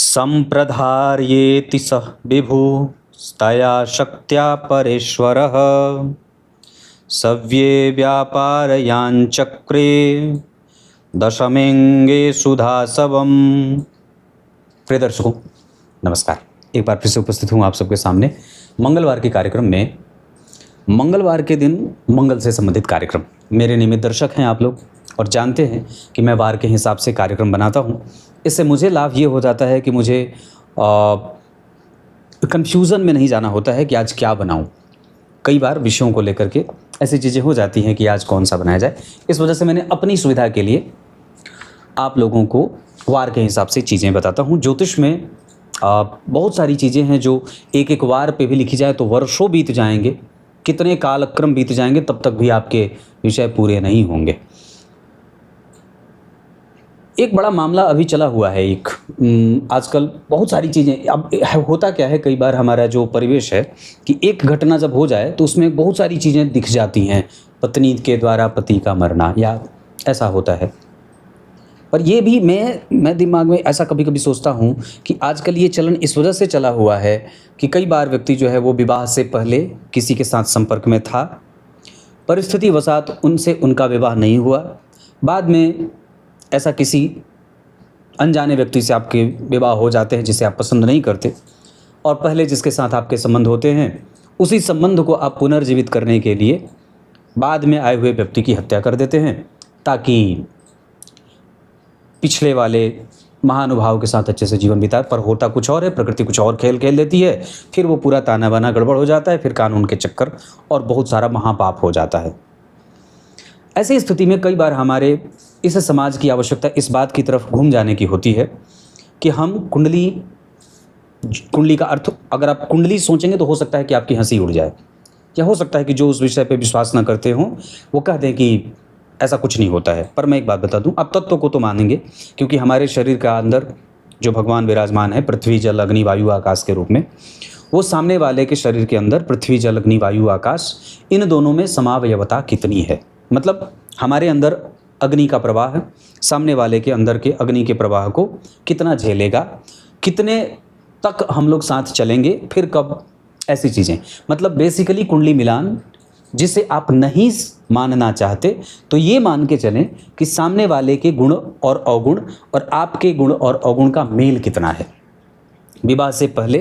संप्रधार्येति सः विभुस्तया शक्त्या परेश्वरः सव्ये व्यापारयाञ्चक्रे दशमेंगे सुधासवम। प्रिय दर्शकों नमस्कार, एक बार फिर से उपस्थित हूँ आप सबके सामने मंगलवार के कार्यक्रम में। मंगलवार के दिन मंगल से संबंधित कार्यक्रम, मेरे नियमित दर्शक हैं आप लोग और जानते हैं कि मैं वार के हिसाब से कार्यक्रम बनाता हूँ। इससे मुझे लाभ ये हो जाता है कि मुझे कन्फ्यूज़न में नहीं जाना होता है कि आज क्या बनाऊँ। कई बार विषयों को लेकर के ऐसी चीज़ें हो जाती हैं कि आज कौन सा बनाया जाए। इस वजह से मैंने अपनी सुविधा के लिए आप लोगों को वार के हिसाब से चीज़ें बताता हूँ। ज्योतिष में बहुत सारी चीज़ें हैं जो एक एक वार पे भी लिखी जाए तो वर्षों बीत जाएंगे, कितने कालक्रम बीत जाएंगे, तब तक भी आपके विषय पूरे नहीं होंगे। एक बड़ा मामला अभी चला हुआ है। आजकल बहुत सारी चीज़ें, अब होता क्या है, कई बार हमारा जो परिवेश है कि एक घटना जब हो जाए तो उसमें बहुत सारी चीज़ें दिख जाती हैं। पत्नी के द्वारा पति का मरना या ऐसा होता है। पर ये भी मैं दिमाग में ऐसा कभी कभी सोचता हूँ कि आजकल ये चलन इस वजह से चला हुआ है कि कई बार व्यक्ति जो है वो विवाह से पहले किसी के साथ संपर्क में था, परिस्थिति वशात उनसे उनका विवाह नहीं हुआ, बाद में ऐसा किसी अनजाने व्यक्ति से आपके विवाह हो जाते हैं जिसे आप पसंद नहीं करते, और पहले जिसके साथ आपके संबंध होते हैं उसी संबंध को आप पुनर्जीवित करने के लिए बाद में आए हुए व्यक्ति की हत्या कर देते हैं ताकि पिछले वाले महानुभाव के साथ अच्छे से जीवन बिताए। पर होता कुछ और है, प्रकृति कुछ और खेल खेल देती है, फिर वो पूरा ताना बाना गड़बड़ हो जाता है, फिर कानून के चक्कर और बहुत सारा महापाप हो जाता है। ऐसी स्थिति में कई बार हमारे इस समाज की आवश्यकता इस बात की तरफ घूम जाने की होती है कि हम कुंडली का अर्थ, अगर आप कुंडली सोचेंगे तो हो सकता है कि आपकी हंसी उड़ जाए, या हो सकता है कि जो उस विषय पे विश्वास न करते हों वो कह दें कि ऐसा कुछ नहीं होता है। पर मैं एक बात बता दूं, आप तत्व को तो मानेंगे, क्योंकि हमारे शरीर का अंदर जो भगवान विराजमान है पृथ्वी जल अग्नि वायु आकाश के रूप में, वो सामने वाले के शरीर के अंदर पृथ्वी जल अग्नि वायु आकाश, इन दोनों में समावयवता कितनी है। मतलब हमारे अंदर अग्नि का प्रवाह है, सामने वाले के अंदर के अग्नि के प्रवाह को कितना झेलेगा, कितने तक हम लोग साथ चलेंगे, फिर कब, ऐसी चीज़ें। मतलब बेसिकली कुंडली मिलान जिसे आप नहीं मानना चाहते तो ये मान के चलें कि सामने वाले के गुण और अवगुण और आपके गुण और अवगुण का मेल कितना है। विवाह से पहले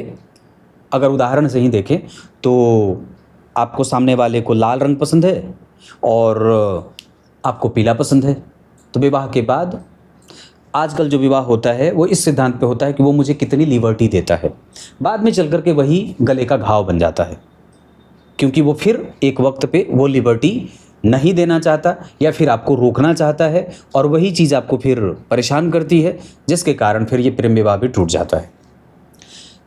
अगर उदाहरण से ही देखें तो आपको सामने वाले को लाल रंग पसंद है और आपको पीला पसंद है, तो विवाह के बाद आजकल जो विवाह होता है वो इस सिद्धांत पे होता है कि वो मुझे कितनी लिबर्टी देता है। बाद में चल कर के वही गले का घाव बन जाता है, क्योंकि वो फिर एक वक्त पे वो लिबर्टी नहीं देना चाहता या फिर आपको रोकना चाहता है, और वही चीज़ आपको फिर परेशान करती है, जिसके कारण फिर ये प्रेम विवाह भी टूट जाता है।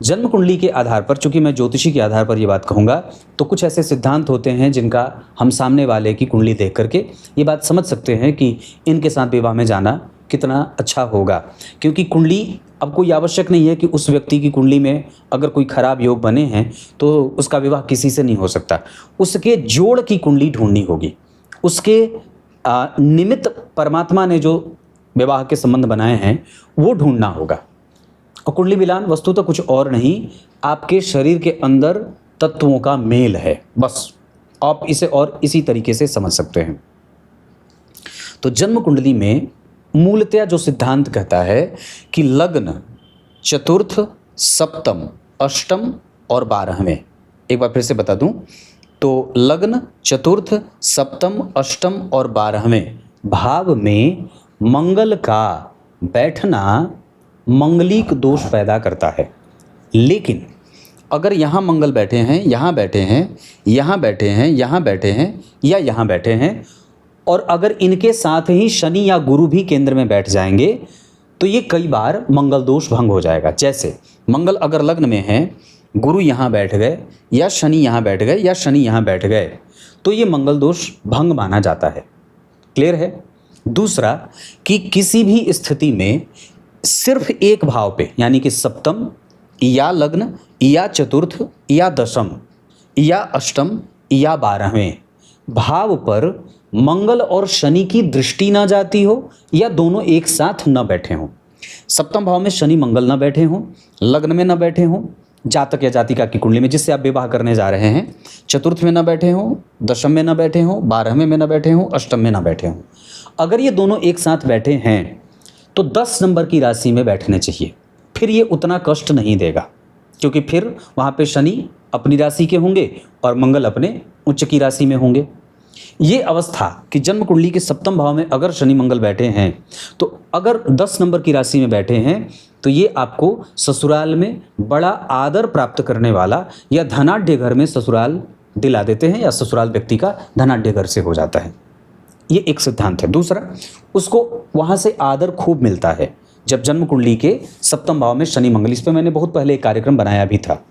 जन्म कुंडली के आधार पर, चूंकि मैं ज्योतिषी के आधार पर ये बात कहूँगा, तो कुछ ऐसे सिद्धांत होते हैं जिनका हम सामने वाले की कुंडली देख करके ये बात समझ सकते हैं कि इनके साथ विवाह में जाना कितना अच्छा होगा। क्योंकि कुंडली, अब कोई आवश्यक नहीं है कि उस व्यक्ति की कुंडली में अगर कोई खराब योग बने हैं तो उसका विवाह किसी से नहीं हो सकता। उसके जोड़ की कुंडली ढूंढनी होगी, उसके निमित्त परमात्मा ने जो विवाह के संबंध बनाए हैं वो ढूंढना होगा। और कुंडली मिलान वस्तुतः कुछ और नहीं, आपके शरीर के अंदर तत्वों का मेल है, बस आप इसे और इसी तरीके से समझ सकते हैं। तो जन्म कुंडली में मूलतया जो सिद्धांत कहता है कि लग्न चतुर्थ सप्तम अष्टम और 12वें, एक बार फिर से बता दूं तो लग्न चतुर्थ सप्तम अष्टम और 12वें भाव में मंगल का बैठना मंगलिक दोष पैदा करता है। लेकिन अगर यहाँ मंगल बैठे हैं, यहाँ बैठे हैं, यहाँ बैठे हैं, यहाँ बैठे हैं या यहाँ बैठे हैं, और अगर इनके साथ ही शनि या गुरु भी केंद्र में बैठ जाएंगे तो ये कई बार मंगल दोष भंग हो जाएगा। जैसे मंगल अगर लग्न में है, गुरु यहाँ बैठ गए या शनि यहाँ बैठ गए या शनि यहाँ बैठ गए, तो ये मंगल दोष भंग माना जाता है। क्लियर है। दूसरा कि किसी भी स्थिति में सिर्फ एक भाव पे, यानी कि सप्तम या लग्न या चतुर्थ या दशम या अष्टम या 12वें भाव पर मंगल और शनि की दृष्टि ना जाती हो या दोनों एक साथ न बैठे हों, सप्तम भाव में शनि मंगल ना बैठे हों, लग्न में ना बैठे हों, जातक या जातिका की कुंडली में जिससे आप विवाह करने जा रहे हैं, चतुर्थ में ना बैठे हों, दशम में ना बैठे हों, 12वें में ना बैठे हों, अष्टम में ना बैठे हों। अगर ये दोनों एक साथ बैठे हैं तो 10 नंबर की राशि में बैठने चाहिए। फिर ये उतना कष्ट नहीं देगा, क्योंकि फिर वहाँ पे शनि अपनी राशि के होंगे और मंगल अपने उच्च की राशि में होंगे। ये अवस्था कि जन्म कुंडली के सप्तम भाव में अगर शनि मंगल बैठे हैं, तो अगर 10 नंबर की राशि में बैठे हैं तो ये आपको ससुराल में बड़ा आदर प्राप्त करने वाला या धनाढ्य घर में ससुराल दिला देते हैं, या ससुराल व्यक्ति का धनाढ्य घर से हो जाता है। ये एक सिद्धांत है। दूसरा, उसको वहाँ से आदर खूब मिलता है जब जन्म कुंडली के सप्तम भाव में शनि मंगल। इस पर मैंने बहुत पहले एक कार्यक्रम बनाया भी था।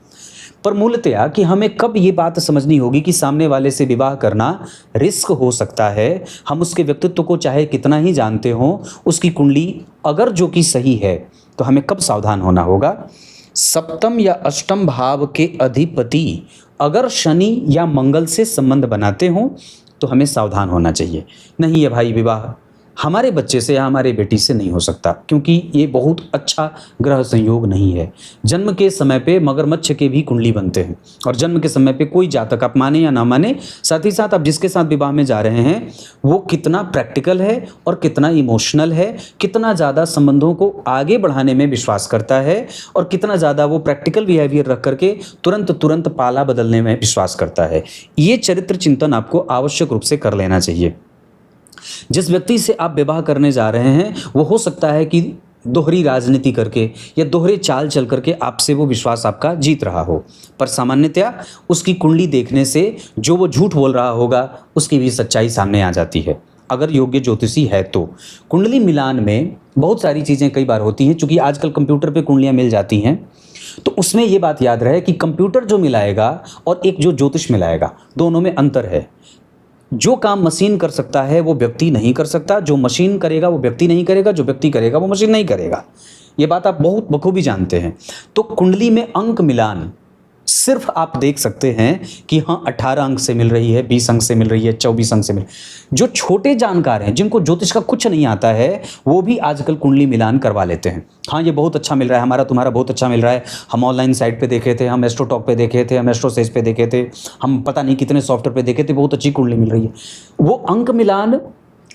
पर मूलतया कि हमें कब ये बात समझनी होगी कि सामने वाले से विवाह करना रिस्क हो सकता है। हम उसके व्यक्तित्व को चाहे कितना ही जानते हों, उसकी कुंडली अगर जो कि सही है तो हमें कब सावधान होना होगा। सप्तम या अष्टम भाव के अधिपति अगर शनि या मंगल से संबंध बनाते हों तो हमें सावधान होना चाहिए। नहीं है भाई, विवाह हमारे बच्चे से या हमारे बेटी से नहीं हो सकता, क्योंकि ये बहुत अच्छा ग्रह संयोग नहीं है। जन्म के समय पे मगरमच्छ के भी कुंडली बनते हैं, और जन्म के समय पे कोई जातक, आप माने या ना माने, साथ ही साथ आप जिसके साथ विवाह में जा रहे हैं वो कितना प्रैक्टिकल है और कितना इमोशनल है, कितना ज़्यादा संबंधों को आगे बढ़ाने में विश्वास करता है, और कितना ज़्यादा वो प्रैक्टिकल बिहेवियर रख करके तुरंत पाला बदलने में विश्वास करता है। ये चरित्र चिंतन आपको आवश्यक रूप से कर लेना चाहिए। जिस व्यक्ति से आप विवाह करने जा रहे हैं वो हो सकता है कि दोहरी राजनीति करके या दोहरे चाल चल करके आपसे वो विश्वास आपका जीत रहा हो, पर सामान्यतया उसकी कुंडली देखने से जो वो झूठ बोल रहा होगा उसकी भी सच्चाई सामने आ जाती है, अगर योग्य ज्योतिषी है तो। कुंडली मिलान में बहुत सारी चीज़ें कई बार होती हैं, चूँकि आजकल कंप्यूटर पे कुंडलियाँ मिल जाती हैं, तो उसमें ये बात याद रहे कि कंप्यूटर जो मिलाएगा और एक जो ज्योतिष मिलाएगा, दोनों में अंतर है। जो काम मशीन कर सकता है वो व्यक्ति नहीं कर सकता, जो मशीन करेगा वो व्यक्ति नहीं करेगा, जो व्यक्ति करेगा वो मशीन नहीं करेगा। ये बात आप बहुत बखूबी जानते हैं। तो कुंडली में अंक मिलान सिर्फ आप देख सकते हैं कि हाँ 18 अंक से मिल रही है, 20 अंक से मिल रही है, 24 अंक से मिल। जो छोटे जानकार हैं, जिनको ज्योतिष का कुछ नहीं आता है, वो भी आजकल कुंडली मिलान करवा लेते हैं। हाँ ये बहुत अच्छा मिल रहा है, हमारा तुम्हारा बहुत अच्छा मिल रहा है, हम ऑनलाइन साइट पे देखे थे, हम एस्ट्रोटॉक पे देखे थे, हम एस्ट्रोसेज पे देखे थे, हम पता नहीं कितने सॉफ्टवेयर पे देखे थे, बहुत अच्छी कुंडली मिल रही है। वो अंक मिलान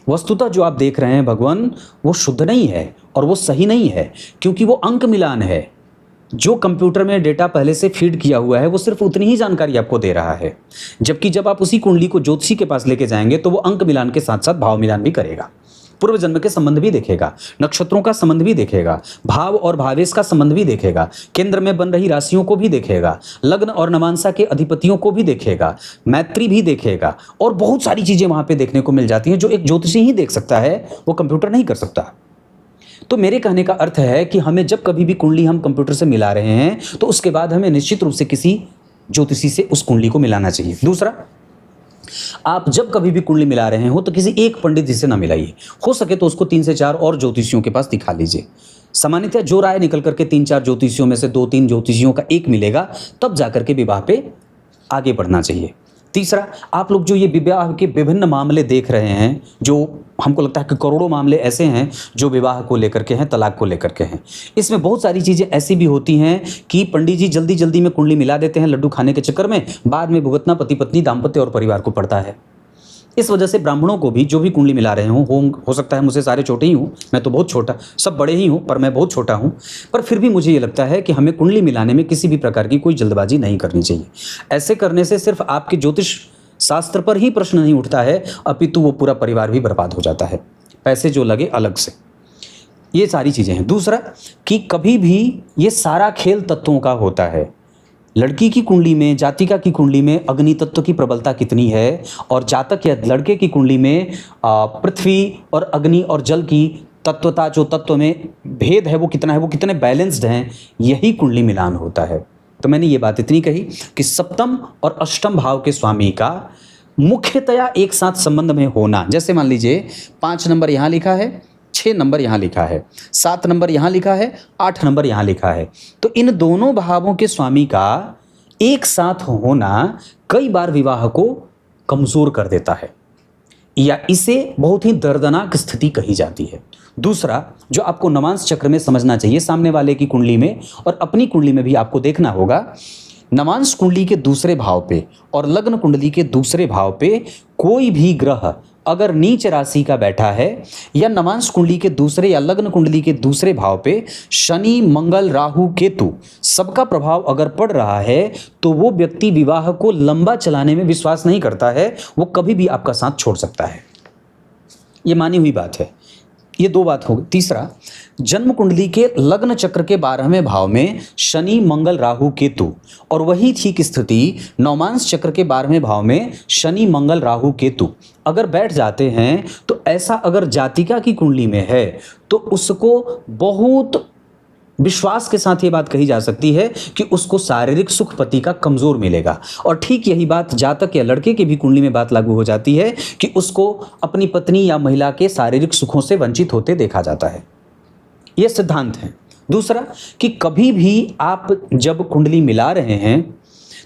वस्तुतः जो आप देख रहे हैं भगवान, वो शुद्ध नहीं है और वो सही नहीं है, क्योंकि वो अंक मिलान है। जो कंप्यूटर में डेटा पहले से फीड किया हुआ है वो सिर्फ उतनी ही जानकारी आपको दे रहा है, जबकि जब आप उसी कुंडली को ज्योतिषी के पास लेके जाएंगे तो वो अंक मिलान के साथ साथ भाव मिलान भी करेगा, पूर्व जन्म के संबंध भी देखेगा, नक्षत्रों का संबंध भी देखेगा, भाव और भावेश का संबंध भी देखेगा, केंद्र में बन रही राशियों को भी देखेगा, लग्न और नवांसा के अधिपतियों को भी देखेगा, मैत्री भी देखेगा, और बहुत सारी चीजें वहां पे देखने को मिल जाती हैं जो एक ज्योतिषी ही देख सकता है, वो कंप्यूटर नहीं कर सकता। तो मेरे कहने का अर्थ है कि हमें जब कभी भी कुंडली हम कंप्यूटर से मिला रहे हैं तो उसके बाद हमें निश्चित रूप से किसी ज्योतिषी से उस कुंडली को मिलाना चाहिए। दूसरा, आप जब कभी भी कुंडली मिला रहे हो तो किसी एक पंडित जी से ना मिलाइए, हो सके तो उसको 3 से 4 और ज्योतिषियों के पास दिखा लीजिए। सामान्यतः जो राय निकल करके 3-4 ज्योतिषियों में से 2-3 ज्योतिषियों का एक मिलेगा, तब जाकर के विवाह पे आगे बढ़ना चाहिए। तीसरा, आप लोग जो ये विवाह के विभिन्न मामले देख रहे हैं, जो हमको लगता है कि करोड़ों मामले ऐसे हैं जो विवाह को लेकर के हैं, तलाक को लेकर के हैं, इसमें बहुत सारी चीज़ें ऐसी भी होती हैं कि पंडित जी जल्दी जल्दी में कुंडली मिला देते हैं लड्डू खाने के चक्कर में, बाद में भुगतना पति पत्नी दाम्पत्य और परिवार को पड़ता है। इस वजह से ब्राह्मणों को भी जो भी कुंडली मिला रहे हो सकता है मुझसे सारे छोटे ही हूँ, मैं तो बहुत छोटा, सब बड़े ही हूँ पर मैं बहुत छोटा हूँ, पर फिर भी मुझे ये लगता है कि हमें कुंडली मिलाने में किसी भी प्रकार की कोई जल्दबाजी नहीं करनी चाहिए। ऐसे करने से सिर्फ आपके ज्योतिष शास्त्र पर ही प्रश्न नहीं उठता है, अपितु वो पूरा परिवार भी बर्बाद हो जाता है, पैसे जो लगे अलग से। ये सारी चीज़ें हैं। दूसरा कि कभी भी ये सारा खेल तत्वों का होता है। लड़की की कुंडली में, जातिका की कुंडली में अग्नि तत्व की प्रबलता कितनी है, और जातक या लड़के की कुंडली में पृथ्वी और अग्नि और जल की तत्वता, जो तत्व में भेद है वो कितना है, वो कितने बैलेंस्ड हैं, यही कुंडली मिलान होता है। तो मैंने ये बात इतनी कही कि सप्तम और अष्टम भाव के स्वामी का मुख्यतया एक साथ संबंध में होना, जैसे मान लीजिए 5 नंबर यहाँ लिखा है, 6 नंबर यहाँ लिखा है, 7 नंबर यहाँ लिखा है, 8 नंबर यहाँ लिखा है, तो इन दोनों भावों के स्वामी का एक साथ होना कई बार विवाह को कमजोर कर देता है, या इसे बहुत ही दर्दनाक स्थिति कही जाती है। दूसरा जो आपको नवांश चक्र में समझना चाहिए, सामने वाले की कुंडली में और अपनी कुंडली में भी आपको देखना होगा, नवांश कुंडली के दूसरे भाव पे और लग्न कुंडली के दूसरे भाव पे कोई भी ग्रह अगर नीच राशि का बैठा है या नवांश कुंडली के दूसरे या लग्न कुंडली के दूसरे भाव पे शनि, मंगल, राहु, केतु सबका प्रभाव अगर पड़ रहा है तो वो व्यक्ति विवाह को लंबा चलाने में विश्वास नहीं करता है, वो कभी भी आपका साथ छोड़ सकता है। ये मानी हुई बात है। ये दो बात हो गई। तीसरा, जन्म कुंडली के लग्न चक्र के 12वें भाव में शनि, मंगल, राहु, केतु और वही ठीक स्थिति नवमांश चक्र के 12वें भाव में शनि, मंगल, राहु, केतु अगर बैठ जाते हैं तो ऐसा अगर जातिका की कुंडली में है तो उसको बहुत विश्वास के साथ ये बात कही जा सकती है कि उसको शारीरिक सुख पति का कमजोर मिलेगा। और ठीक यही बात जातक या लड़के की भी कुंडली में बात लागू हो जाती है कि उसको अपनी पत्नी या महिला के शारीरिक सुखों से वंचित होते देखा जाता है। यह सिद्धांत है। दूसरा कि कभी भी आप जब कुंडली मिला रहे हैं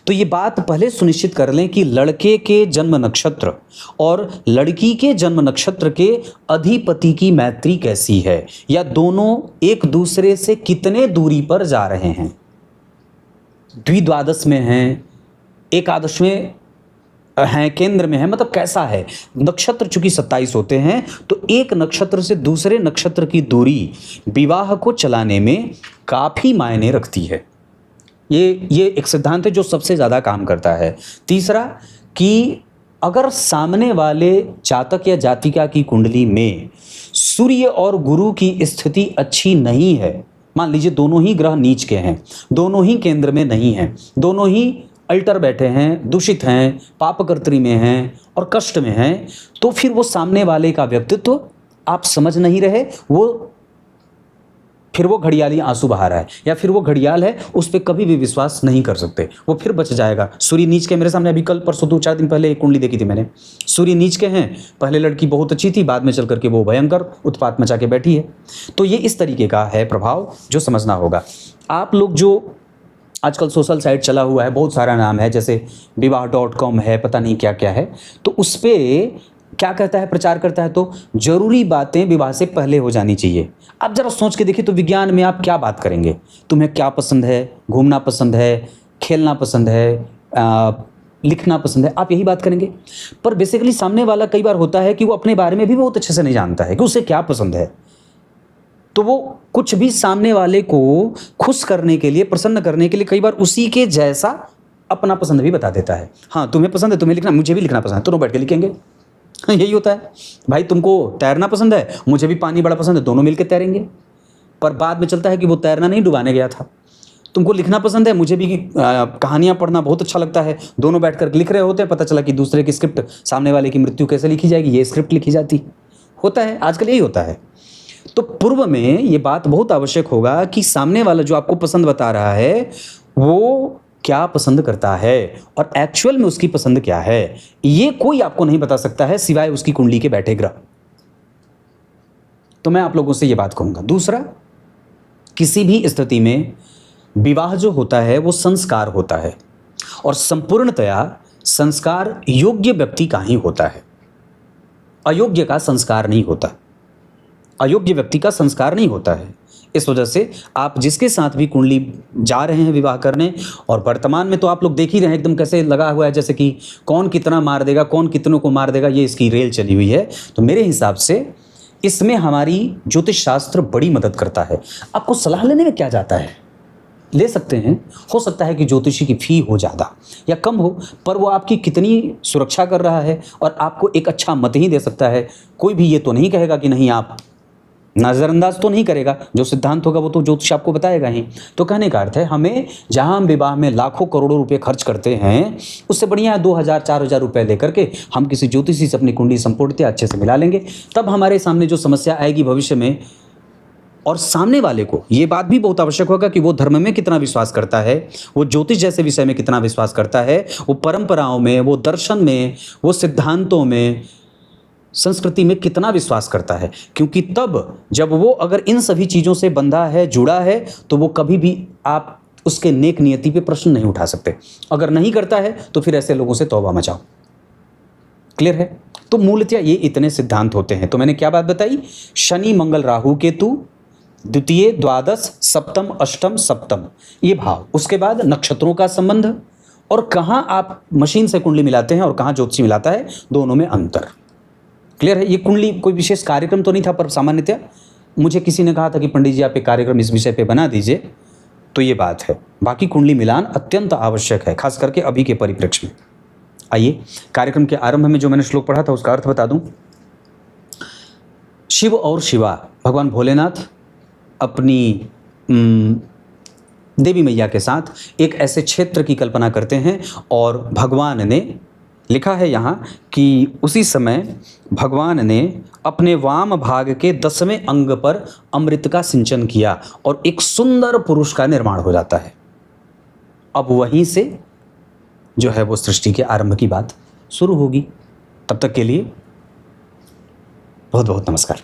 तो ये बात पहले सुनिश्चित कर लें कि लड़के के जन्म नक्षत्र और लड़की के जन्म नक्षत्र के अधिपति की मैत्री कैसी है, या दोनों एक दूसरे से कितने दूरी पर जा रहे हैं, द्विद्वादश में हैं, एकादश में हैं, केंद्र में है, मतलब कैसा है। नक्षत्र चूंकि 27 होते हैं तो एक नक्षत्र से दूसरे नक्षत्र की दूरी विवाह को चलाने में काफी मायने रखती है। ये एक सिद्धांत है जो सबसे ज़्यादा काम करता है। तीसरा कि अगर सामने वाले जातक या जातिका की कुंडली में सूर्य और गुरु की स्थिति अच्छी नहीं है, मान लीजिए दोनों ही ग्रह नीच के हैं, दोनों ही केंद्र में नहीं हैं, दोनों ही अल्टर बैठे हैं, दूषित हैं, पापकर्त्री में हैं और कष्ट में हैं, तो फिर वो सामने वाले का व्यक्तित्व आप समझ नहीं रहे, फिर वो घड़ियाली आंसू बहा रहा है, या फिर वो घड़ियाल है, उस पर कभी भी विश्वास नहीं कर सकते, वो फिर बच जाएगा। सूर्य नीच के, मेरे सामने अभी कल परसों 2-4 दिन पहले एक कुंडली देखी थी मैंने, सूर्य नीच के हैं, पहले लड़की बहुत अच्छी थी, बाद में चल करके वो भयंकर उत्पात मचा के बैठी है। तो ये इस तरीके का है प्रभाव जो समझना होगा। आप लोग जो आजकल सोशल साइट चला हुआ है, बहुत सारा नाम है, जैसे विवाह.com है, पता नहीं क्या क्या है, तो उस पर क्या कहता है, प्रचार करता है तो जरूरी बातें विवाह से पहले हो जानी चाहिए। आप जरा सोच के देखिए तो विज्ञान में आप क्या बात करेंगे, तुम्हें क्या पसंद है, घूमना पसंद है, खेलना पसंद है, लिखना पसंद है, आप यही बात करेंगे। पर बेसिकली सामने वाला कई बार होता है कि वो अपने बारे में भी बहुत अच्छे से नहीं जानता है कि उसे क्या पसंद है, तो वो कुछ भी सामने वाले को खुश करने के लिए, प्रसन्न करने के लिए कई बार उसी के जैसा अपना पसंद भी बता देता है। हाँ तुम्हें पसंद है, तुम्हें लिखना, मुझे भी लिखना पसंद है, दोनों बैठ के लिखेंगे। यही होता है। भाई तुमको तैरना पसंद है, मुझे भी पानी बड़ा पसंद है, दोनों मिलकर तैरेंगे। पर बाद में चलता है कि वो तैरना नहीं, डुबाने गया था। तुमको लिखना पसंद है, मुझे भी कहानियाँ पढ़ना बहुत अच्छा लगता है, दोनों बैठकर लिख रहे होते हैं, पता चला कि दूसरे की स्क्रिप्ट, सामने वाले की मृत्यु कैसे लिखी जाएगी, ये स्क्रिप्ट लिखी जाती होता है। आजकल यही होता है। तो पूर्व में ये बात बहुत आवश्यक होगा कि सामने वाला जो आपको पसंद बता रहा है वो क्या पसंद करता है और एक्चुअल में उसकी पसंद क्या है, ये कोई आपको नहीं बता सकता है सिवाय उसकी कुंडली के बैठे ग्रह। तो मैं आप लोगों से ये बात कहूंगा। दूसरा, किसी भी स्थिति में विवाह जो होता है वो संस्कार होता है और संपूर्णतया संस्कार योग्य व्यक्ति का ही होता है, अयोग्य का संस्कार नहीं होता, अयोग्य व्यक्ति का संस्कार नहीं होता है। इस वजह से आप जिसके साथ भी कुंडली जा रहे हैं विवाह करने, और वर्तमान में तो आप लोग देख ही रहे हैं एकदम कैसे लगा हुआ है, जैसे कि कौन कितना मार देगा, कौन कितनों को मार देगा, ये इसकी रेल चली हुई है। तो मेरे हिसाब से इसमें हमारी ज्योतिष शास्त्र बड़ी मदद करता है। आपको सलाह लेने में क्या जाता है, ले सकते हैं। हो सकता है कि ज्योतिषी की फी हो ज़्यादा या कम हो, पर वो आपकी कितनी सुरक्षा कर रहा है और आपको एक अच्छा मत ही दे सकता है। कोई भी ये तो नहीं कहेगा कि नहीं, आप नज़रअंदाज तो नहीं करेगा, जो सिद्धांत होगा वो तो ज्योतिष आपको बताएगा ही। तो कहने का अर्थ है, हमें जहां हम विवाह में लाखों करोड़ों रुपए खर्च करते हैं, उससे बढ़िया 2,000-4,000 रुपए लेकर के हम किसी ज्योतिषी से अपनी कुंडली संपूर्णतया अच्छे से मिला लेंगे। तब हमारे सामने जो समस्या आएगी भविष्य में, और सामने वाले को ये बात भी बहुत आवश्यक होगा कि वो धर्म में कितना विश्वास करता है, वो ज्योतिष जैसे विषय में कितना विश्वास करता है, वो परंपराओं में, वो दर्शन में, वो सिद्धांतों में, संस्कृति में कितना विश्वास करता है। क्योंकि तब जब वो अगर इन सभी चीज़ों से बंधा है, जुड़ा है, तो वो कभी भी आप उसके नेक नियति पे प्रश्न नहीं उठा सकते। अगर नहीं करता है तो फिर ऐसे लोगों से तौबा मचाओ। क्लियर है? तो मूलतः ये इतने सिद्धांत होते हैं। तो मैंने क्या बात बताई, शनि मंगल राहु केतु, द्वितीय द्वादश सप्तम अष्टम सप्तम, ये भाव, उसके बाद नक्षत्रों का संबंध, और कहाँ आप मशीन से कुंडली मिलाते हैं और कहाँ ज्योतिषी मिलाता है, दोनों में अंतर। क्लियर है। ये कुंडली कोई विशेष कार्यक्रम तो नहीं था, पर सामान्यतः मुझे किसी ने कहा था कि पंडित जी आप एक कार्यक्रम इस विषय पे बना दीजिए, तो ये बात है। बाकी कुंडली मिलान अत्यंत आवश्यक है, खास करके अभी के परिप्रेक्ष्य में। आइए कार्यक्रम के आरंभ में जो मैंने श्लोक पढ़ा था उसका अर्थ बता दूं। शिव और शिवा भगवान भोलेनाथ अपनी देवी मैया के साथ एक ऐसे क्षेत्र की कल्पना करते हैं, और भगवान ने लिखा है यहाँ कि उसी समय भगवान ने अपने वाम भाग के 10वें अंग पर अमृत का सिंचन किया और एक सुंदर पुरुष का निर्माण हो जाता है। अब वहीं से जो है वो सृष्टि के आरंभ की बात शुरू होगी। तब तक के लिए बहुत बहुत नमस्कार।